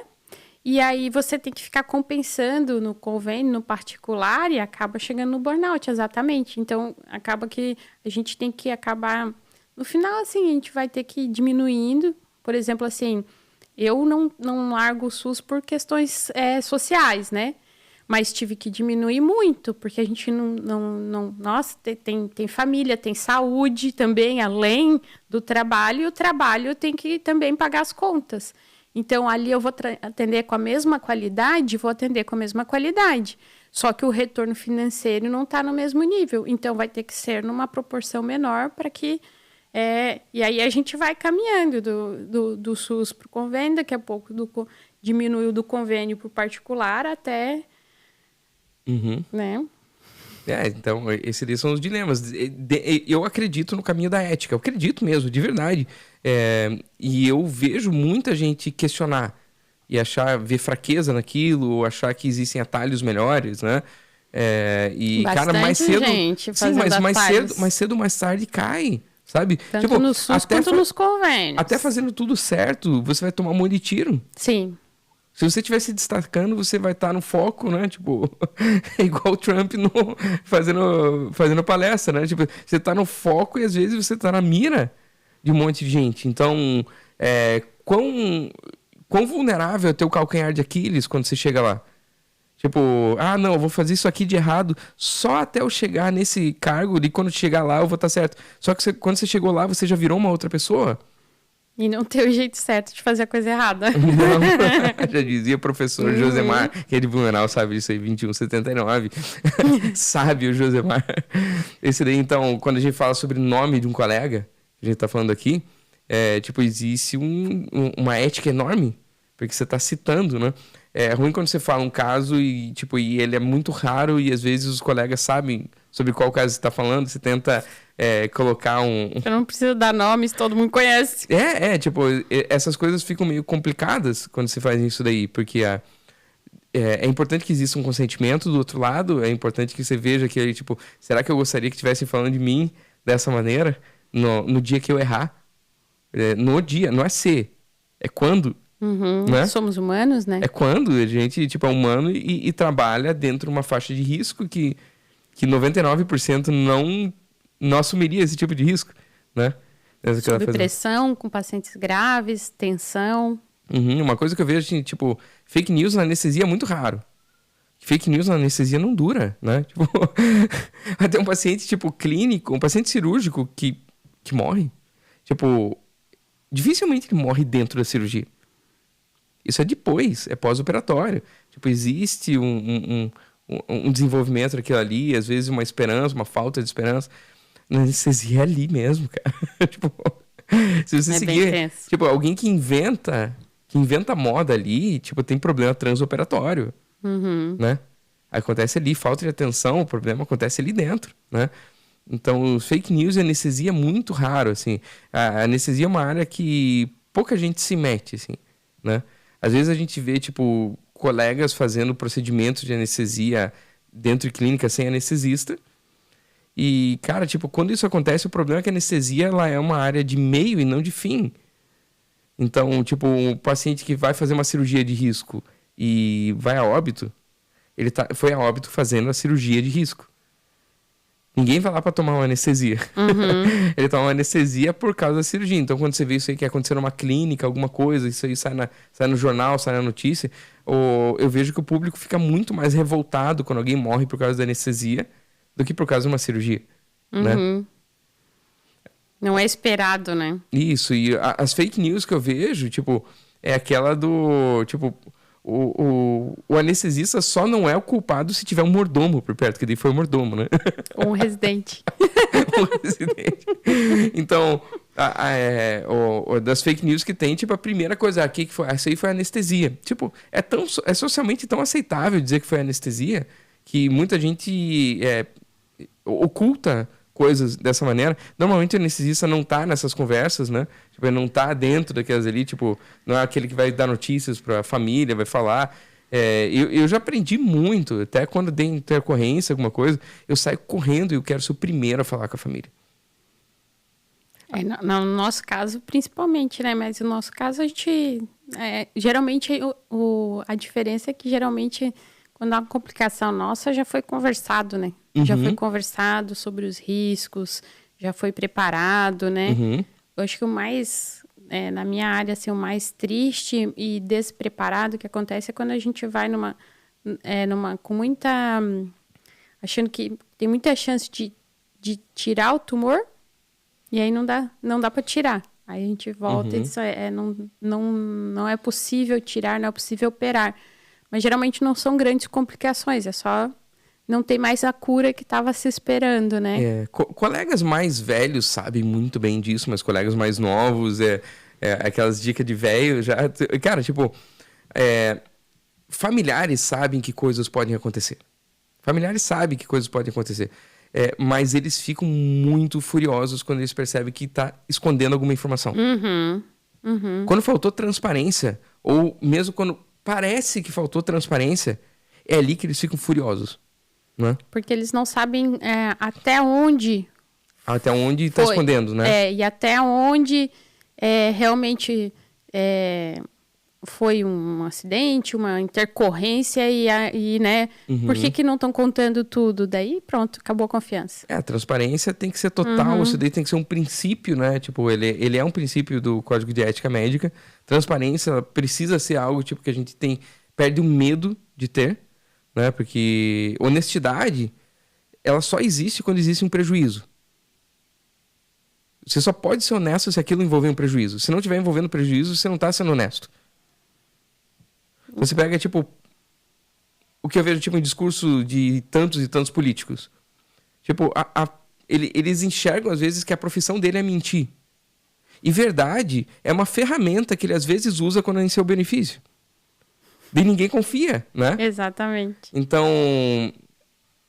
e aí você tem que ficar compensando no convênio, no particular, e acaba chegando no burnout, exatamente. Então, acaba que a gente tem que acabar... No final, assim, a gente vai ter que ir diminuindo. Por exemplo, assim, eu não largo o SUS por questões sociais, né? Mas tive que diminuir muito, porque a gente não nossa, tem família, tem saúde também, além do trabalho, e o trabalho tem que também pagar as contas. Então, ali eu vou atender com a mesma qualidade, Só que o retorno financeiro não está no mesmo nível. Então, vai ter que ser numa proporção menor para que... e aí a gente vai caminhando do SUS para o convênio, daqui a pouco diminuiu do convênio para o particular até... Né? Então, esses são os dilemas. Eu acredito no caminho da ética, eu acredito mesmo, de verdade. E eu vejo muita gente questionar e ver fraqueza naquilo, achar que existem atalhos melhores, né? Bastante, cara, mais cedo... Gente mais cedo ou mais tarde cai, sabe? Tanto no SUS quanto nos convênios. Até fazendo tudo certo, você vai tomar um monte de tiro. Sim. Se você estiver se destacando, você vai estar no foco, né? Tipo, é igual o Trump fazendo palestra, né? Tipo, você tá no foco e às vezes você tá na mira de um monte de gente. Então, quão vulnerável é o teu calcanhar de Aquiles quando você chega lá? Tipo, não, eu vou fazer isso aqui de errado só até eu chegar nesse cargo e quando chegar lá eu vou estar certo. Só que quando você chegou lá, você já virou uma outra pessoa? E não ter o jeito certo de fazer a coisa errada. Não, já dizia o professor Josemar, que é de Blumenau, sabe disso aí, 2179. Sabe o Josemar. Esse daí, então, quando a gente fala sobre o nome de um colega, que a gente tá falando aqui, tipo, existe uma ética enorme, porque você tá citando, né? É ruim quando você fala um caso e, tipo, e ele é muito raro e às vezes os colegas sabem sobre qual caso você tá falando, você tenta colocar Eu não preciso dar nomes, todo mundo conhece. Tipo, essas coisas ficam meio complicadas quando você faz isso daí, porque é importante que exista um consentimento do outro lado, é importante que você veja que, tipo, será que eu gostaria que estivessem falando de mim dessa maneira no dia que eu errar? No dia, não é se, é quando. Né? Somos humanos, né? É quando a gente, tipo, é humano e trabalha dentro de uma faixa de risco que 99% não assumiria esse tipo de risco, né? Sob pressão, com pacientes graves, tensão. Uma coisa que eu vejo, tipo, fake news na anestesia é muito raro. Fake news na anestesia não dura, né? Tipo, até um paciente, tipo, clínico, um paciente cirúrgico que morre, tipo, dificilmente ele morre dentro da cirurgia. Isso é depois, é pós-operatório. Tipo, existe um desenvolvimento daquilo ali, às vezes uma esperança, uma falta de esperança. Na anestesia é ali mesmo, cara. Tipo, se você seguir... Tipo, alguém que inventa moda ali, tipo, tem problema transoperatório, né? Acontece ali, falta de atenção, o problema acontece ali dentro, né? Então, fake news e anestesia é muito raro, assim. A anestesia é uma área que pouca gente se mete, assim, né? Às vezes a gente vê, tipo, colegas fazendo procedimentos de anestesia dentro de clínica sem anestesista. E, cara, tipo, quando isso acontece, o problema é que a anestesia ela é uma área de meio e não de fim. Então, tipo, um paciente que vai fazer uma cirurgia de risco e vai a óbito, ele foi a óbito fazendo a cirurgia de risco. Ninguém vai lá pra tomar uma anestesia. Ele toma uma anestesia por causa da cirurgia. Então, quando você vê isso aí que aconteceu numa clínica, alguma coisa, isso aí sai no jornal, sai na notícia, eu vejo que o público fica muito mais revoltado quando alguém morre por causa da anestesia do que por causa de uma cirurgia, né? Não é esperado, né? Isso, e as fake news que eu vejo, tipo, é aquela do, tipo... O anestesista só não é o culpado se tiver um mordomo por perto, que daí foi o mordomo, né? Ou um residente. Um residente. Então, das fake news que tem, tipo, a primeira coisa, que foi? Isso aí foi anestesia. Tipo, é socialmente tão aceitável dizer que foi anestesia, que muita gente oculta coisas dessa maneira. Normalmente o anestesista não tá nessas conversas, né? Tipo, ele não tá dentro daquelas ali, tipo, não é aquele que vai dar notícias pra família, vai falar. Eu já aprendi muito, até quando tem intercorrência, alguma coisa, eu saio correndo e eu quero ser o primeiro a falar com a família. No nosso caso, principalmente, né? Mas no nosso caso, a gente... geralmente, a diferença é que, geralmente, quando há uma complicação nossa, já foi conversado, né? Já foi conversado sobre os riscos, já foi preparado, né? Eu acho que o mais, na minha área, assim, o mais triste e despreparado que acontece é quando a gente vai com muita... achando que tem muita chance de tirar o tumor e aí não dá para tirar. Aí a gente volta e diz, não é possível tirar, não é possível operar. Mas geralmente não são grandes complicações, é só... não tem mais a cura que estava se esperando, né? Colegas mais velhos sabem muito bem disso, mas colegas mais novos, aquelas dicas de velho, já... Cara, tipo, familiares sabem que coisas podem acontecer. Familiares sabem que coisas podem acontecer. Mas eles ficam muito furiosos quando eles percebem que tá escondendo alguma informação. Quando faltou transparência, ou mesmo quando parece que faltou transparência, é ali que eles ficam furiosos. Né? Porque eles não sabem até onde Até onde está escondendo, né? E até onde realmente foi um acidente, uma intercorrência e né? Por que não estão contando tudo? Daí, pronto, acabou a confiança. A transparência tem que ser total, isso daí tem que ser um princípio, né? Tipo, ele é um princípio do Código de Ética Médica. Transparência precisa ser algo, tipo, que a gente perde o medo de ter, né? Porque honestidade, ela só existe quando existe um prejuízo. Você só pode ser honesto se aquilo envolver um prejuízo. Se não estiver envolvendo prejuízo, você não está sendo honesto. Você pega, tipo, o que eu vejo, tipo, em discurso de tantos e tantos políticos. Tipo, eles enxergam, às vezes, que a profissão dele é mentir. E verdade é uma ferramenta que ele, às vezes, usa quando é em seu benefício. E ninguém confia, né? Exatamente. Então,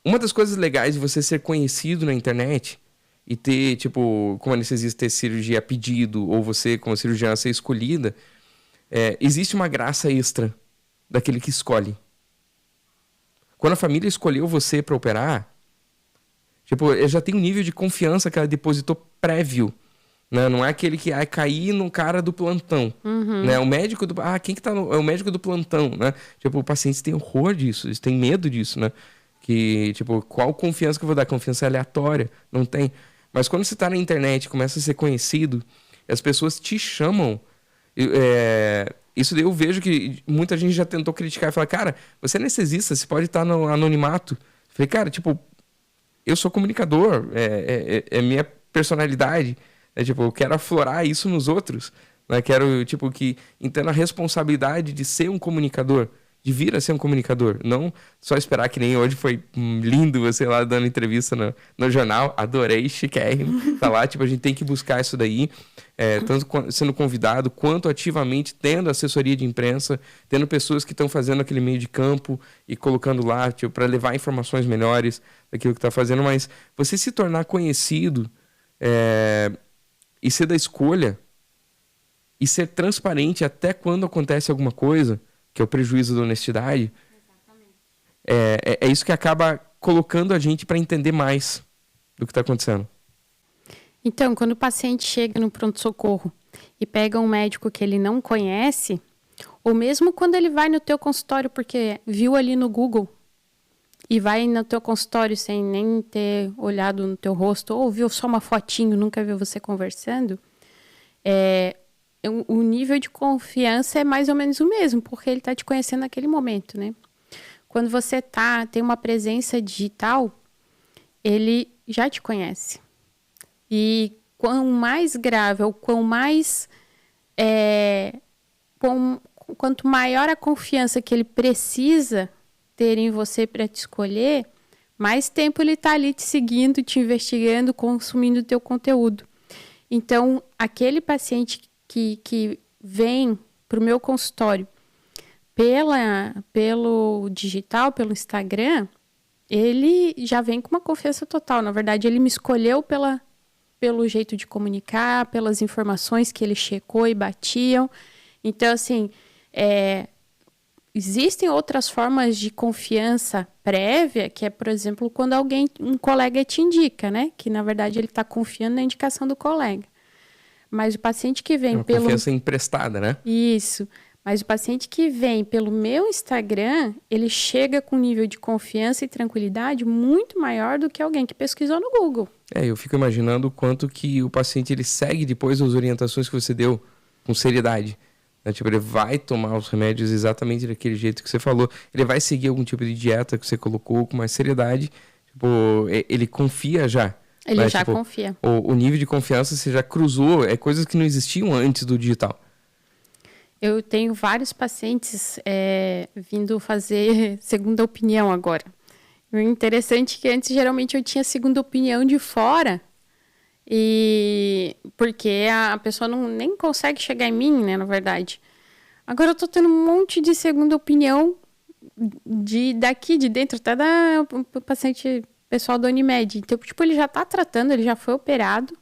uma das coisas legais de você ser conhecido na internet e ter, tipo, como anestesista, ter cirurgia a pedido, ou você, como cirurgiã, ser escolhida, existe uma graça extra daquele que escolhe. Quando a família escolheu você para operar, tipo, já tem um nível de confiança que ela depositou prévio, né? Não é aquele que cair no cara do plantão, né? O médico do... quem que tá é o médico do plantão, né? Tipo, o paciente tem horror disso, eles têm medo disso, né? Que, tipo, qual confiança que eu vou dar? Confiança aleatória? Não tem. Mas quando você tá na internet e começa a ser conhecido, as pessoas te chamam. Isso daí eu vejo que muita gente já tentou criticar e falar, cara, você é anestesista, você pode estar no anonimato. Eu falei, cara, tipo, eu sou comunicador, é minha personalidade. Tipo, eu quero aflorar isso nos outros. Né? Quero, tipo, que entenda a responsabilidade de ser um comunicador. De vir a ser um comunicador. Não só esperar, que nem hoje foi lindo você lá dando entrevista no jornal. Adorei, chiquérrimo. Tá lá, tipo, a gente tem que buscar isso daí. Tanto sendo convidado, quanto ativamente tendo assessoria de imprensa, tendo pessoas que estão fazendo aquele meio de campo e colocando lá, tipo, para levar informações melhores daquilo que está fazendo. Mas você se tornar conhecido e ser da escolha e ser transparente até quando acontece alguma coisa, que é o prejuízo da honestidade, é isso que acaba colocando a gente para entender mais do que está acontecendo. Então, quando o paciente chega no pronto-socorro e pega um médico que ele não conhece, ou mesmo quando ele vai no teu consultório porque viu ali no Google e vai no teu consultório sem nem ter olhado no teu rosto, ou viu só uma fotinho, nunca viu você conversando, o nível de confiança é mais ou menos o mesmo, porque ele está te conhecendo naquele momento, né? Quando você tem uma presença digital, ele já te conhece. E quanto mais grave, ou quanto maior a confiança que ele precisa ter em você para te escolher, mais tempo ele está ali te seguindo, te investigando, consumindo o teu conteúdo. Então, aquele paciente que vem para o meu consultório pelo digital, pelo Instagram, ele já vem com uma confiança total. Na verdade, ele me escolheu pelo jeito de comunicar, pelas informações que ele checou e batiam. Então, assim, existem outras formas de confiança prévia, que é, por exemplo, quando um colega te indica, né? Que, na verdade, ele está confiando na indicação do colega. Mas o paciente que vem pelo... confiança emprestada, né? Isso. Mas o paciente que vem pelo meu Instagram, ele chega com um nível de confiança e tranquilidade muito maior do que alguém que pesquisou no Google. Eu fico imaginando o quanto que o paciente ele segue depois as orientações que você deu com seriedade. Né? Tipo, ele vai tomar os remédios exatamente daquele jeito que você falou. Ele vai seguir algum tipo de dieta que você colocou com mais seriedade. Tipo, ele confia já. Ele já confia. O nível de confiança você já cruzou, coisas que não existiam antes do digital. Eu tenho vários pacientes vindo fazer segunda opinião agora. O interessante é que antes, geralmente, eu tinha segunda opinião de fora, porque a pessoa nem consegue chegar em mim, né, na verdade. Agora eu tô tendo um monte de segunda opinião daqui, de dentro, até da paciente pessoal da Unimed. Então, tipo, ele já tá tratando, ele já foi operado,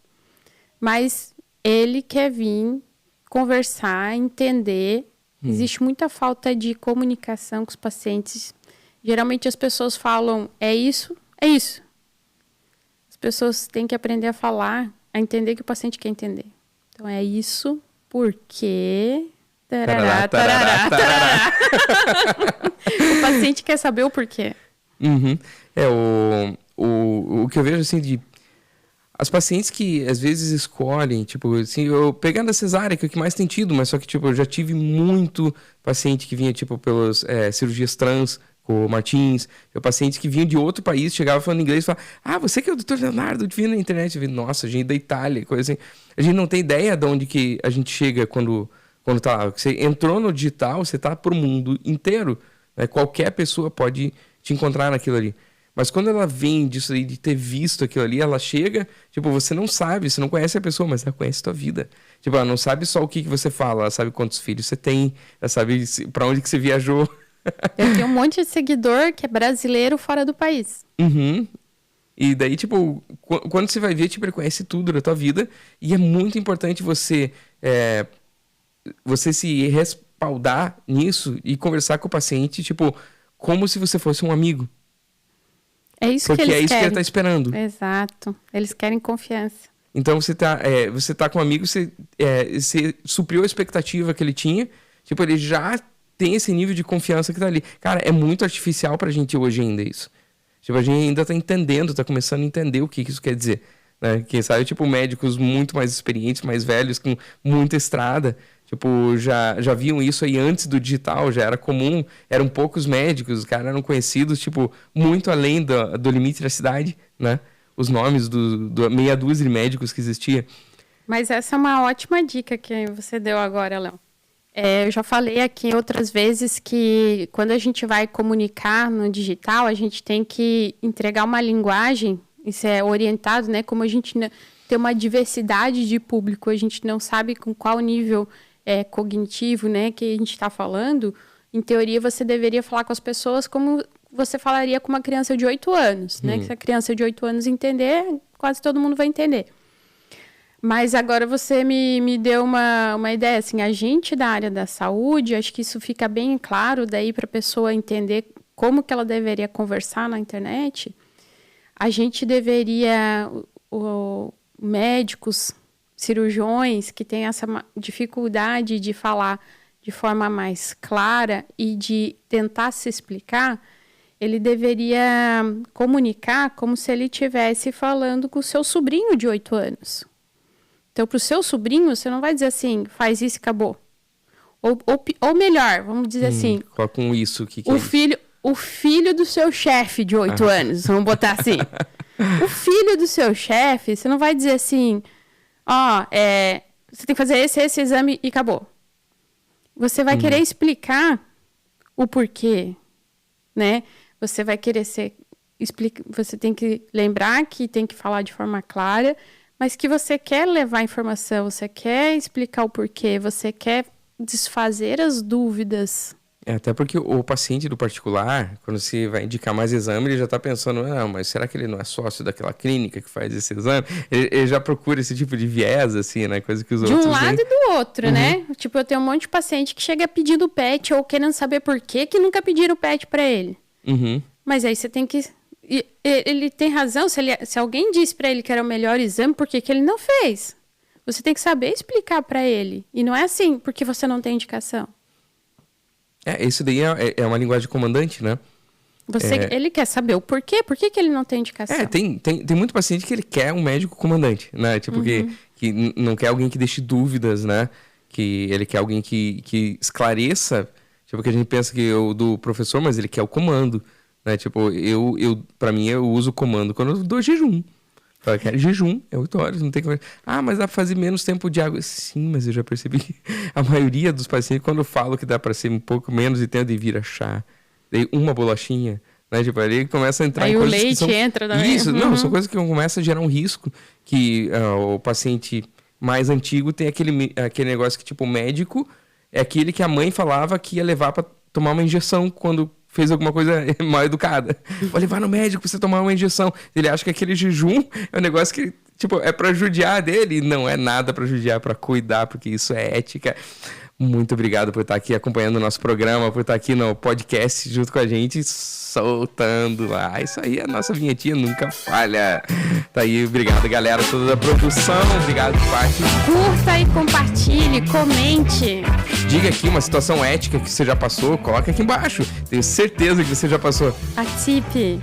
mas ele quer vir conversar, entender. Existe muita falta de comunicação com os pacientes. Geralmente as pessoas falam, é isso, é isso. As pessoas têm que aprender a falar, a entender o que o paciente quer entender. Então, é isso porque... Tarará, tarará, tarará. O paciente quer saber o porquê. Uhum. O que eu vejo, assim, de... As pacientes que, às vezes, escolhem, tipo, assim, eu pegando a cesárea, que é o que mais tem tido, mas só que, tipo, eu já tive muito paciente que vinha, tipo, pelas cirurgias trans, com o Martins, pacientes que vinham de outro país, chegavam falando inglês e falavam, você que é o Dr. Leonardo, vi na internet. Eu vi, nossa, gente da Itália, coisa assim. A gente não tem ideia de onde que a gente chega quando tá lá. Você entrou no digital, você tá pro mundo inteiro, né? Qualquer pessoa pode te encontrar naquilo ali. Mas quando ela vem disso aí, de ter visto aquilo ali, ela chega, tipo, você não sabe, você não conhece a pessoa, mas ela conhece a tua vida. Tipo, ela não sabe só o que você fala, ela sabe quantos filhos você tem, ela sabe pra onde que você viajou. Eu tenho um monte de seguidor que é brasileiro fora do país. Uhum. E daí, tipo, quando você vai ver, tipo, ele conhece tudo da tua vida, e é muito importante você se respaldar nisso e conversar com o paciente, tipo, como se você fosse um amigo. É isso porque que eles é isso querem. que ele tá esperando. Exato. Eles querem confiança. Então você tá com um amigo, você supriu a expectativa que ele tinha, tipo, ele já tem esse nível de confiança que tá ali. Cara, é muito artificial pra gente hoje ainda isso. Tipo, a gente ainda tá entendendo, tá começando a entender o que isso quer dizer, né? Quem sabe, tipo, médicos muito mais experientes, mais velhos, com muita estrada, tipo, já viam isso aí antes do digital, já era comum, eram poucos médicos, os caras eram conhecidos, tipo, muito além do limite da cidade, né? Os nomes do meia dúzia de médicos que existia. Mas essa é uma ótima dica que você deu agora, Léo. Eu já falei aqui outras vezes que quando a gente vai comunicar no digital, a gente tem que entregar uma linguagem, isso é orientado, né? Como a gente tem uma diversidade de público, a gente não sabe com qual nível cognitivo, né, que a gente está falando, em teoria você deveria falar com as pessoas como você falaria com uma criança de 8 anos, né? Que se a criança de 8 anos entender, quase todo mundo vai entender. Mas agora você me deu uma ideia, assim, a gente da área da saúde, acho que isso fica bem claro daí para a pessoa entender como que ela deveria conversar na internet. A gente deveria, médicos, cirurgiões que têm essa dificuldade de falar de forma mais clara e de tentar se explicar, ele deveria comunicar como se ele estivesse falando com o seu sobrinho de 8 anos. Então, para o seu sobrinho, você não vai dizer assim, faz isso e acabou. Ou melhor, vamos dizer assim... Coloca um isso. Que o filho do seu chefe de 8 anos, vamos botar assim. O filho do seu chefe, você não vai dizer assim, você tem que fazer esse exame e acabou. Você vai querer explicar o porquê, né? Você vai querer você tem que lembrar que tem que falar de forma clara, mas que você quer levar informação, você quer explicar o porquê, você quer desfazer as dúvidas. Até porque o paciente do particular, quando você vai indicar mais exame, ele já está pensando, mas será que ele não é sócio daquela clínica que faz esse exame? Ele já procura esse tipo de viés, assim, né? Coisa que os outros... De um lado e do outro, né? Tipo, eu tenho um monte de paciente que chega pedindo PET ou querendo saber por que nunca pediram PET para ele. Mas aí você tem que... Ele tem razão, se alguém disse para ele que era o melhor exame, por que ele não fez? Você tem que saber explicar para ele. E não é assim, porque você não tem indicação. Isso daí é uma linguagem de comandante, né? Ele quer saber o porquê, por que ele não tem indicação. Tem muito paciente que ele quer um médico comandante, né? Tipo, que não quer alguém que deixe dúvidas, né? Que ele quer alguém que esclareça. Tipo, que a gente pensa que é o do professor, mas ele quer o comando. Né? Tipo, pra mim, eu uso o comando quando eu dou jejum. Fala, cara, jejum é 8 horas, não tem que... mas dá pra fazer menos tempo de água. Sim, mas eu já percebi que a maioria dos pacientes, quando eu falo que dá pra ser um pouco menos e tenta vira chá, daí uma bolachinha, né? Tipo, aí começa a entrar aí em coisas o leite que são... entra também. Isso, não, são coisas que começam a gerar um risco, que o paciente mais antigo tem aquele negócio que, tipo, o médico é aquele que a mãe falava que ia levar pra tomar uma injeção quando fez alguma coisa mal educada. Vou levar no médico pra você tomar uma injeção. Ele acha que aquele jejum é um negócio que tipo, é pra judiar dele, não é nada pra judiar, pra cuidar, porque isso é ética. Muito obrigado por estar aqui acompanhando o nosso programa, por estar aqui no podcast junto com a gente, soltando lá. Isso aí, a nossa vinhetinha nunca falha. Tá aí, obrigado, galera, toda a produção. Obrigado, Paty. Curta e compartilhe, comente. Diga aqui uma situação ética que você já passou, coloca aqui embaixo. Tenho certeza que você já passou. Participe.